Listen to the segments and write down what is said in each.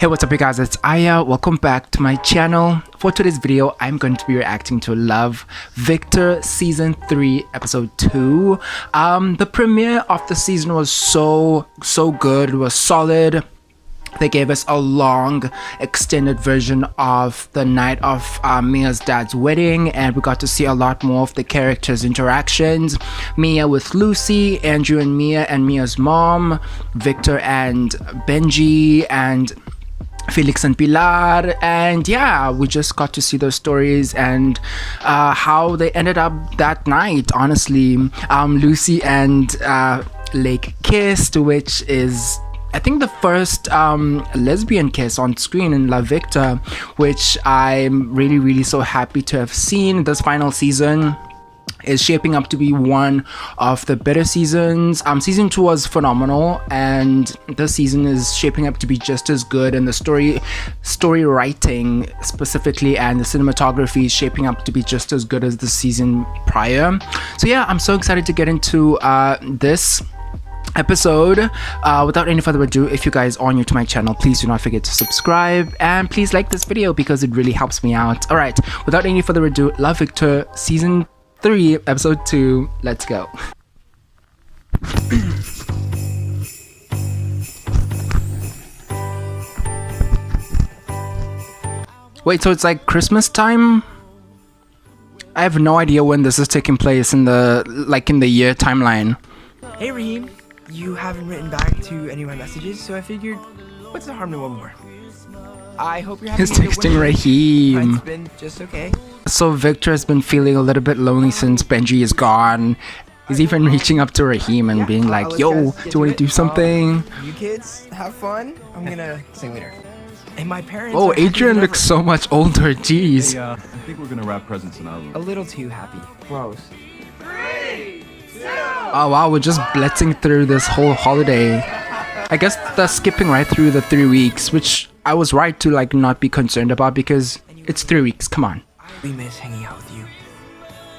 Hey, what's up you guys, it's Aya. Welcome back to my channel. For today's video, I'm going to be reacting to Love, Victor Season 3, Episode 2. The premiere of the season was so good. It was solid. They gave us a long, extended version of the night of Mia's dad's wedding, and we got to see a lot more of the characters' interactions. Mia with Lucy, Andrew and Mia's mom, Victor and Benji, and Felix and Pilar, and yeah, we just got to see those stories and how they ended up that night. Honestly, Lucy and Lake kissed, which is I think the first lesbian kiss on screen in Love, Victor, which I'm really so happy to have seen. This final season is shaping up to be one of the better seasons. Season 2 was phenomenal, and this season is shaping up to be just as good, and the story writing specifically and the cinematography is shaping up to be just as good as the season prior. So yeah, I'm so excited to get into this episode. Without any further ado, if you guys are new to my channel, please do not forget to subscribe and please like this video because it really helps me out. Alright, without any further ado, Love, Victor Season 3, Episode 2, let's go. Wait, so it's like Christmas time? I have no idea when this is taking place in the year timeline. Hey Raheem, you haven't written back to any of my messages, so I figured, what's the harm in one more? I hope you're having He's texting Raheem. It's been just okay. So Victor has been feeling a little bit lonely since Benji is gone. He's even reaching up to Raheem and being like, yo, do you want to do something? You kids, have fun. I'm gonna sing later. And my parents Oh, Adrian looks so much older, jeez. Hey, I think we're gonna wrap presents in our room. a little too happy. Gross. Oh wow, we're just blitzing through this whole holiday. I guess they're skipping right through the 3 weeks, which I was right to like not be concerned about because it's 3 weeks, come on. We miss hanging out with you.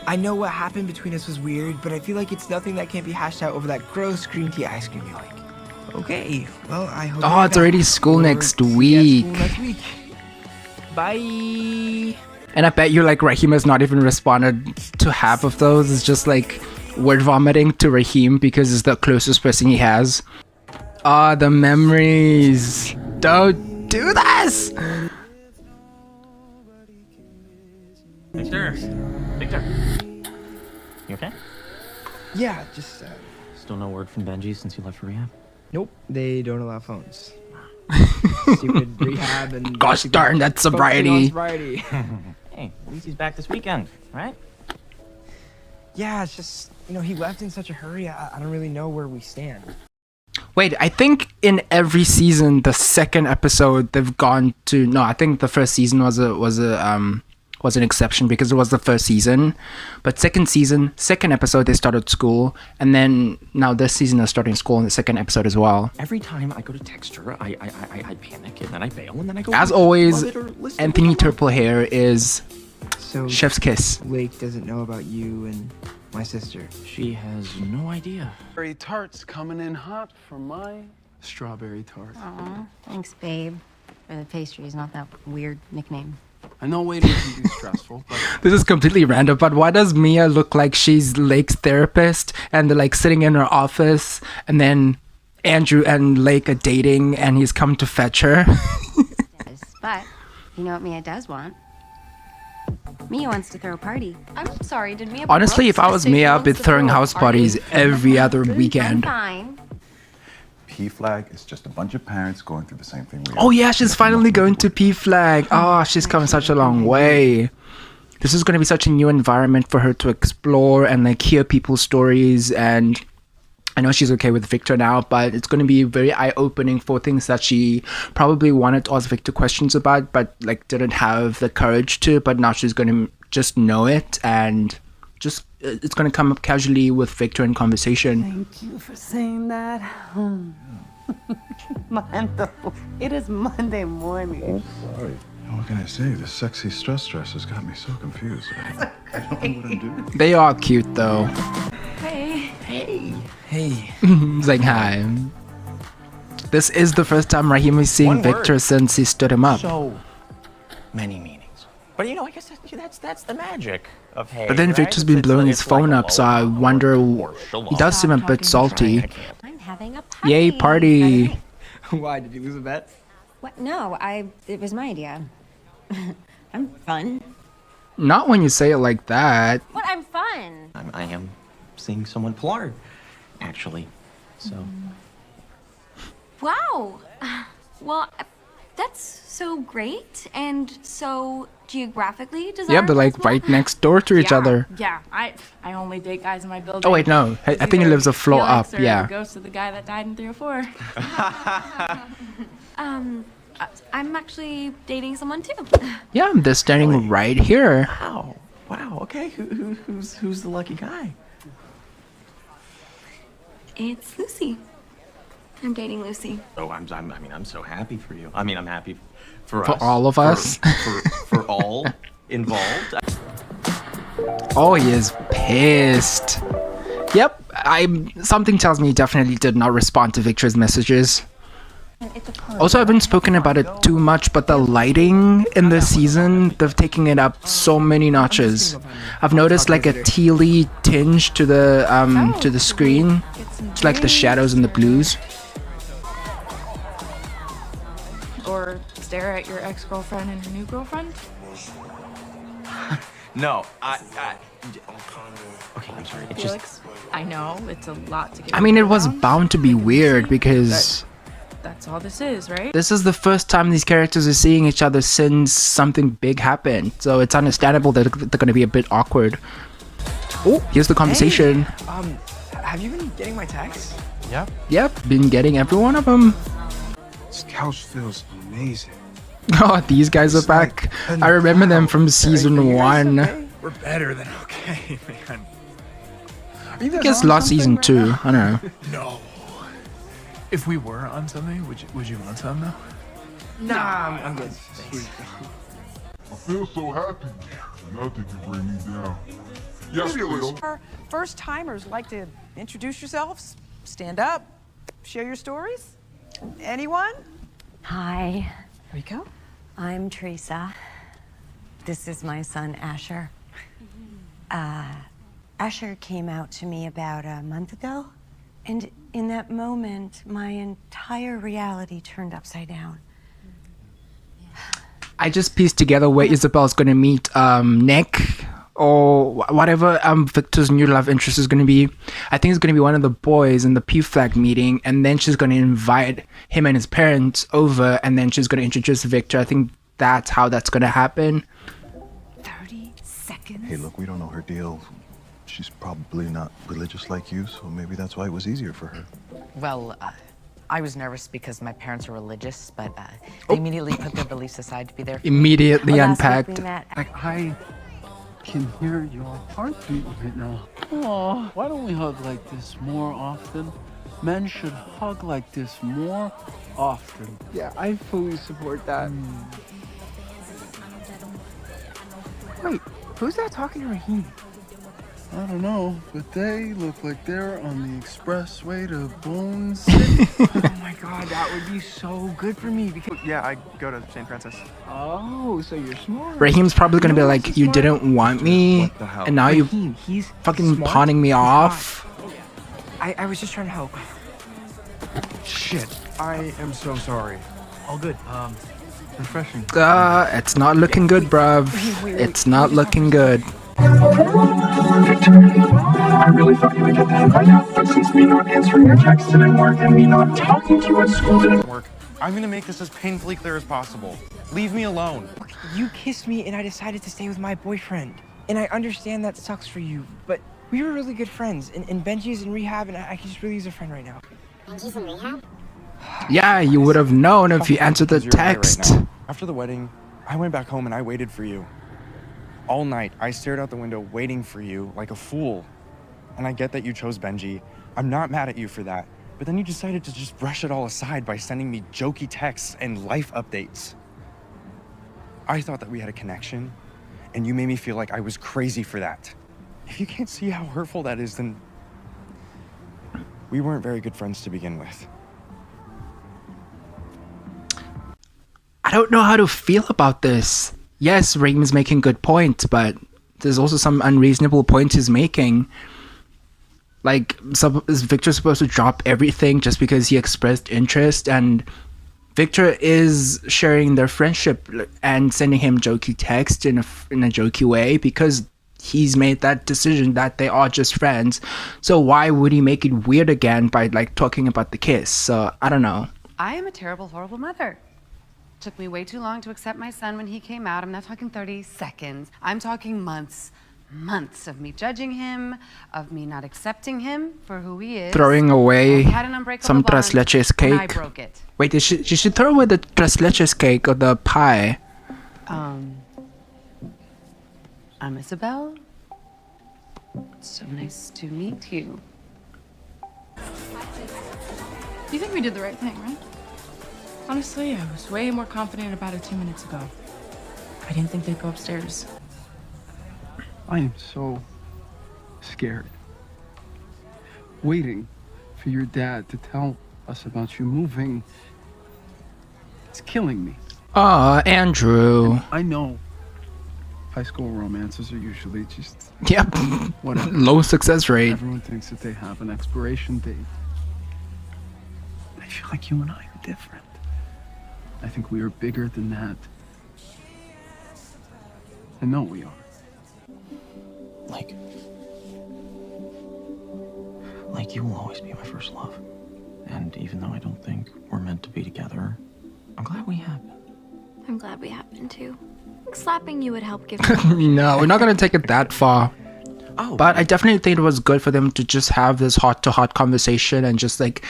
I know what happened between us was weird, but I feel like it's nothing that can't be hashed out over that gross green tea ice cream you like. Okay, well, I hope. Oh, it's already school next week. Bye. And I bet you like Raheem has not even responded to half of those. It's just like word vomiting to Raheem because it's the closest person he has. Ah, the memories. Don't do this! Victor! Victor! You okay? Yeah, just, Still no word from Benji since you left for rehab? nope, they don't allow phones. Stupid rehab and... Gosh darn, that's sobriety. Hey, at least he's back this weekend, right? Yeah, it's just, you know, he left in such a hurry, I don't really know where we stand. Wait, I think in every season, the second episode they've gone to. No, I think the first season was an exception because it was the first season. But second season, second episode they started school, and then now this season they're starting school in the second episode as well. Every time I go to text her, I panic and then I bail and then I go. As always, Anthony Turple here is So, Chef's Kiss. Lake doesn't know about you and my sister. She has no idea. Strawberry tarts coming in hot for my strawberry tart. Aw, thanks, babe. For the pastries, not that weird nickname. I know waiting can be stressful, but This is completely random, but why does Mia look like she's Lake's therapist and they're like sitting in her office and then Andrew and Lake are dating and he's come to fetch her? Yes, but you know what Mia does want? Mia wants to throw a party. I'm sorry, did Mia... Honestly, if I was Mia, I'd be throwing house parties every other weekend. Fine. PFLAG is just a bunch of parents going through the same thing we are. Oh yeah, she's finally going to PFLAG. Oh, she's come such a long way. This is going to be such a new environment for her to explore and like hear people's stories. And I know she's okay with Victor now, but it's going to be very eye-opening for things that she probably wanted to ask Victor questions about, but like didn't have the courage to. But now she's going to just know it, and just it's going to come up casually with Victor in conversation. Thank you for saying that. Mando, it is Monday morning. Sorry. What can I say? This sexy stress dress has got me so confused. I don't know what I'm doing. They are cute though. Hey. Hey. He's like, hi. This is the first time Raheem is seeing One word. Victor since he stood him up. So many meanings. But you know, I guess that's the magic of hey. But then right? Victor's been blowing his It's like phone a up, so I hello wonder. or He shalom. does seem a bit salty. I'm having a party. Yay, party! Why, did you lose a bet? What? No, it was my idea. I'm fun. Not when you say it like that. What? I'm fun. I am seeing someone Pilar, actually. So. Wow. Well, that's so great and so geographically desirable. Yeah, but like as well. right next door to each other. Yeah, I only date guys in my building. Oh wait, no. I think he lives a floor up. Felix or Yeah. The ghost of the guy that died in 304. I'm actually dating someone too. Yeah, they're standing right here. Wow. Wow. Okay. Who's the lucky guy? It's Lucy. I'm dating Lucy. Oh, I'm so happy for you. I mean, I'm happy for For us. all of us. For all involved. Oh, he is pissed. Yep, something tells me he definitely did not respond to Victor's messages. Also, I haven't spoken about it too much, but the lighting in this season, they're taking it up so many notches. I've noticed like a tealy tinge to the screen. It's like the shadows and the blues. Or stare at your ex-girlfriend and her new girlfriend. No, okay, I'm sorry. It's just Felix, I know it's a lot to get. I mean, it was around. bound to be weird because That's all this is, right? this is the first time these characters are seeing each other since something big happened. So it's understandable that they're going to be a bit awkward. Oh, here's the conversation. Have you been getting my texts? Yep, been getting every one of them. This couch feels amazing. Oh, these guys are back. I remember them from season 1. I We're better than okay, man. guess last season 2. I don't know. No. If we were on something, would you want some though? Nah, I'm good. I feel so happy. Nothing can bring me down. Yes, Leo. Our first timers like to introduce yourselves, stand up, share your stories. Anyone? Hi, Rico? I'm Teresa. This is my son, Asher. Asher came out to me about a month ago, and in that moment, my entire reality turned upside down. I just pieced together where Isabel's going to meet Nick or whatever Victor's new love interest is going to be. I think it's going to be one of the boys in the PFLAG meeting, and then she's going to invite him and his parents over, and then she's going to introduce Victor. I think that's how that's going to happen. 30 seconds. Hey, look, we don't know her deal. She's probably not religious like you, so maybe that's why it was easier for her. Well, I was nervous because my parents are religious, but they immediately put their beliefs aside to be there. Immediately Well, last week unpacked. we met. I can hear your heartbeat right now. Oh, why don't we hug like this more often? Men should hug like this more often. Yeah, I fully support that. Wait, who's that talking to Raheem? I don't know, but they look like they're on the expressway to Bone City. Oh my god, that would be so good for me because Yeah, I go to St. Francis. oh, so you're smart. Raheem's probably going to be like, you didn't want me, What the hell? and now you Raheem, he's fucking smart. pawning me He's off. not. I was just trying to help. Shit, I am so sorry. All good. Refreshing. It's not looking good, bruv. It's not looking good. I really thought you would get that right now, but since me not answering your texts didn't work and me not talking to you at school didn't Work. I'm gonna make this as painfully clear as possible. Leave me alone. You kissed me and I decided to stay with my boyfriend. And I understand that sucks for you, but we were really good friends. And Benji's in rehab and I could just really use a friend right now. Benji's in rehab? Yeah, you would have known if you answered the Because you're high right text. now. After the wedding, I went back home and I waited for you. All night, I stared out the window waiting for you like a fool. And I get that you chose Benji. I'm not mad at you for that. But then you decided to just brush it all aside by sending me jokey texts and life updates. I thought that we had a connection, and you made me feel like I was crazy for that. If you can't see how hurtful that is, then we weren't very good friends to begin with. I don't know how to feel about this. Yes, Raheem is making good points, but there's also some unreasonable points he's making. Like, is Victor supposed to drop everything just because he expressed interest? And Victor is sharing their friendship and sending him jokey text in a jokey way because he's made that decision that they are just friends. So why would he make it weird again by like talking about the kiss? So I don't know. I am a terrible, horrible mother. Took me way too long to accept my son when he came out. I'm not talking 30 seconds. I'm talking months of me judging him, of me not accepting him for who he is. Throwing away Had an unbreakable some bond, tres leches and I cake. broke it. Wait, she should throw away the tres leches cake or the pie. I'm Isabel. So nice to meet you. You think we did the right thing, right? Honestly, I was way more confident about it 2 minutes ago. I didn't think they'd go upstairs. I am so scared. Waiting for your dad to tell us about you moving. It's killing me. Aw, Andrew. I know high school romances are usually just... Yep. Whatever. Low success rate. Everyone thinks that they have an expiration date. I feel like you and I are different. I think we are bigger than that. I know we are. Like, you will always be my first love. And even though I don't think we're meant to be together, I'm glad we have been. I'm glad we have been too. Slapping you would help give No, we're not gonna take it that far. Oh, but I definitely think it was good for them to just have this heart-to-heart conversation and just like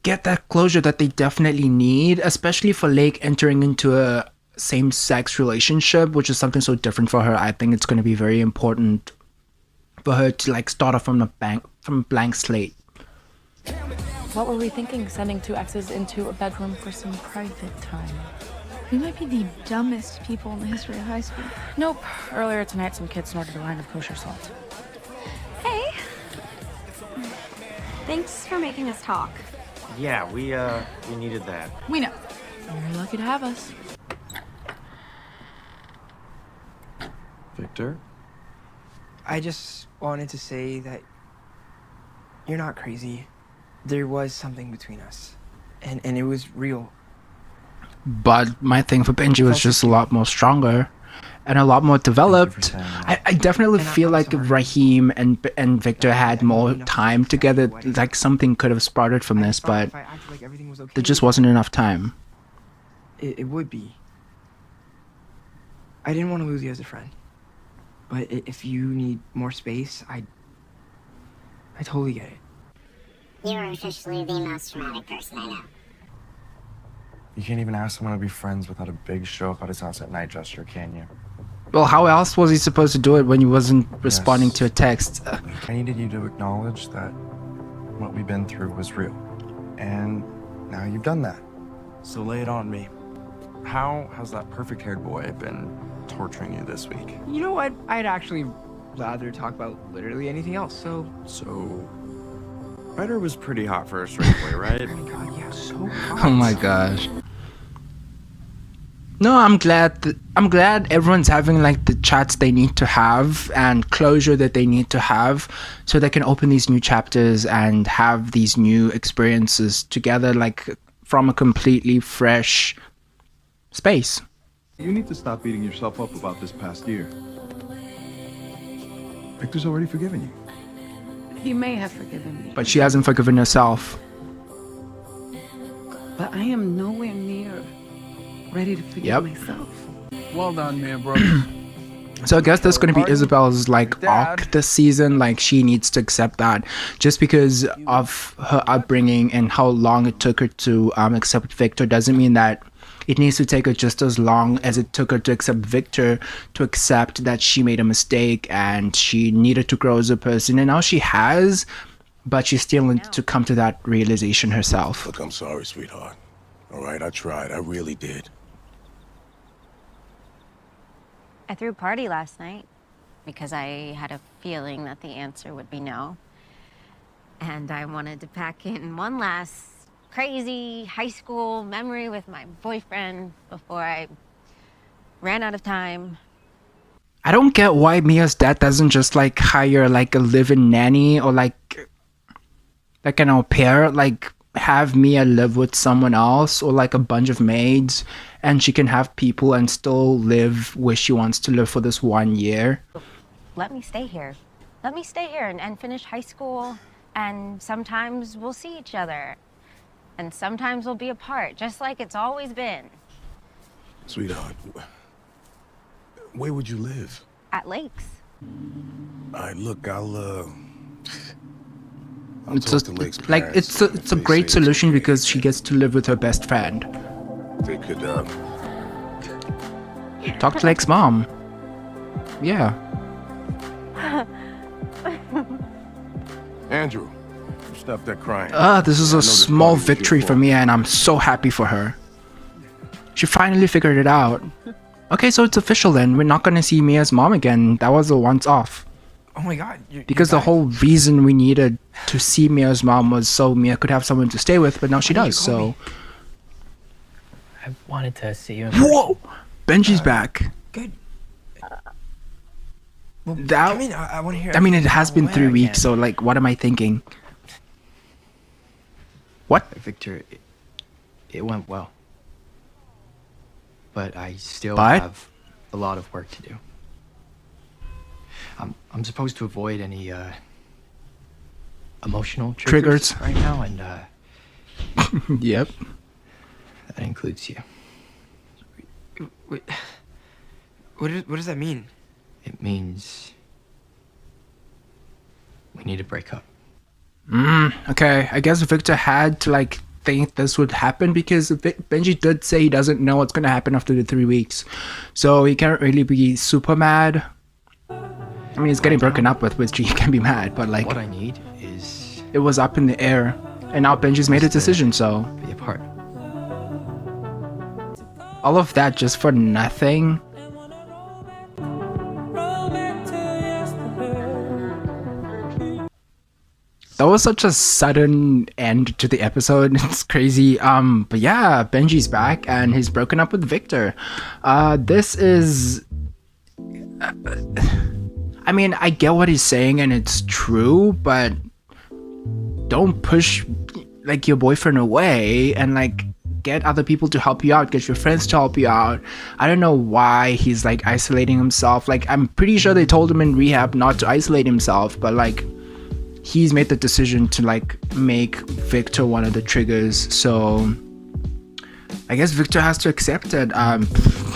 get that closure that they definitely need, especially for Lake entering into a same-sex relationship, which is something so different for her. I think it's going to be very important for her to like start off from a blank slate. What were we thinking, sending two exes into a bedroom for some private time? We might be the dumbest people in the history of high school. Nope. Earlier tonight, some kids snorted a line of kosher salt. Hey. Thanks for making us talk. Yeah, we needed that. We know. You're lucky to have us. Victor? I just wanted to say that you're not crazy. There was something between us. And it was real. But my thing for Benji was just a lot more stronger and a lot more developed. I definitely feel like if Raheem and Victor had more time together, like something could have sprouted from this, but there just wasn't enough time. It would be. I didn't want to lose you as a friend. But if you need more space, I totally get it. You are officially the most dramatic person I know. You can't even ask someone to be friends without a big show up at his house at night gesture, can you? Well, how else was he supposed to do it when he wasn't responding to a text? I needed you to acknowledge that what we've been through was real. And now you've done that. So lay it on me. How's that perfect-haired boy been torturing you this week? You know what? I'd actually rather talk about literally anything else, so... Ryder was pretty hot for a straight boy, right? Oh my god, yeah, so hot. Oh my gosh. No, I'm glad everyone's having like the chats they need to have and closure that they need to have so they can open these new chapters and have these new experiences together, like from a completely fresh space. You need to stop beating yourself up about this past year. Victor's already forgiven you. He may have forgiven me. But she hasn't forgiven herself. But I am nowhere near ready to forgive myself. Well done, man, brother. So I guess that's going to be Isabel's like arc this season. Like she needs to accept that just because of her upbringing and how long it took her to accept Victor doesn't mean that it needs to take her just as long as it took her to accept Victor, to accept that she made a mistake and she needed to grow as a person. And now she has, but she still needs to come to that realization herself. Look, I'm sorry, sweetheart. All right, I tried. I really did. I threw a party last night because I had a feeling that the answer would be no. And I wanted to pack in one last crazy high school memory with my boyfriend before I ran out of time. I don't get why Mia's dad doesn't just like hire like a live-in nanny or like an au pair, like have Mia live with someone else or like a bunch of maids, and she can have people and still live where she wants to live for this 1 year. Let me stay here. Let me stay here and finish high school, and sometimes we'll see each other, and sometimes we'll be apart, just like it's always been. Sweetheart, where would you live? At Lakes. All right, look, I'll It's talk just to Lake's like parents. it's a great solution because she gets to live with her best friend. They could, Talk to Lake's mom. Yeah. Andrew, stop that crying. This is a small victory for Mia, and I'm so happy for her. She finally figured it out. Okay, so it's official then. We're not gonna see Mia's mom again. That was a once off. Oh my god. Because the whole reason we needed to see Mia's mom was so Mia could have someone to stay with, but now she does, so... I wanted to see you. Whoa! Benji's back. Good. That, come in, I want to hear. I mean, it has been 3 weeks, so like, what am I thinking? What? Victor, it went well. But I still But? have a lot of work to do. I'm supposed to avoid any emotional triggers right now, and Yep. that includes you. Wait, what does that mean? It means we need to break up. Okay, I guess Victor had to like think this would happen because Benji did say he doesn't know what's gonna happen after the 3 weeks, so he can't really be super mad. I mean, he's getting broken up with, which he can be mad, but like, What I need is it was up in the air, and now Benji's made a decision, so be apart. all of that just for nothing. That was such a sudden end to the episode. It's crazy. But yeah, Benji's back and he's broken up with Victor. This is... I mean, I get what he's saying and it's true, but don't push like your boyfriend away and like get other people to help you out, get your friends to help you out. I don't know why he's like isolating himself. Like, I'm pretty sure they told him in rehab not to isolate himself, but like, he's made the decision to like make Victor one of the triggers, so I guess Victor has to accept it.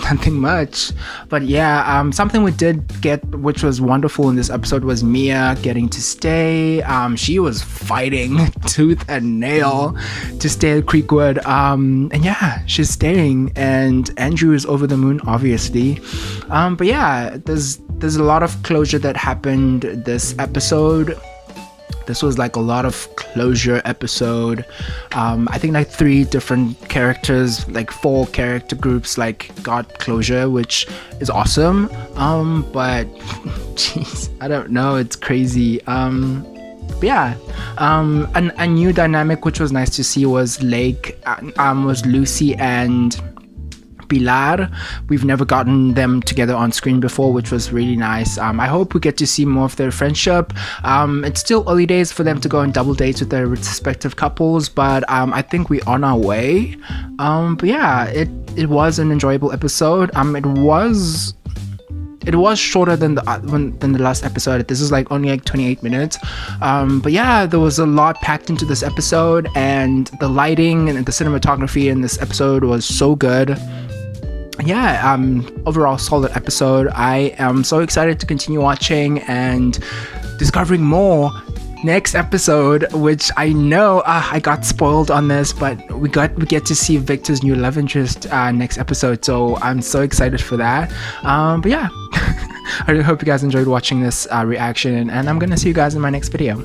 Nothing much, but yeah, something we did get which was wonderful in this episode was Mia getting to stay. She was fighting tooth and nail to stay at Creekwood, and yeah, she's staying, and Andrew is over the moon, obviously. But yeah, there's a lot of closure that happened this episode. This was like a lot of closure episode. I think like 3 different characters, like 4 character groups like got closure, which is awesome. But jeez, I don't know, it's crazy. But yeah, a new dynamic which was nice to see was was Lucy and Pilar. We've never gotten them together on screen before, which was really nice. I hope we get to see more of their friendship. It's still early days for them to go on double dates with their respective couples, but I think we're on our way. But yeah, it was an enjoyable episode. It was shorter than the last episode. This is like only like 28 minutes. But yeah, there was a lot packed into this episode, and the lighting and the cinematography in this episode was so good. Yeah, overall solid episode. I am so excited to continue watching and discovering more next episode, which I know I got spoiled on this, but we get to see Victor's new love interest next episode, so I'm so excited for that. But yeah, I really hope you guys enjoyed watching this reaction, and I'm gonna see you guys in my next video.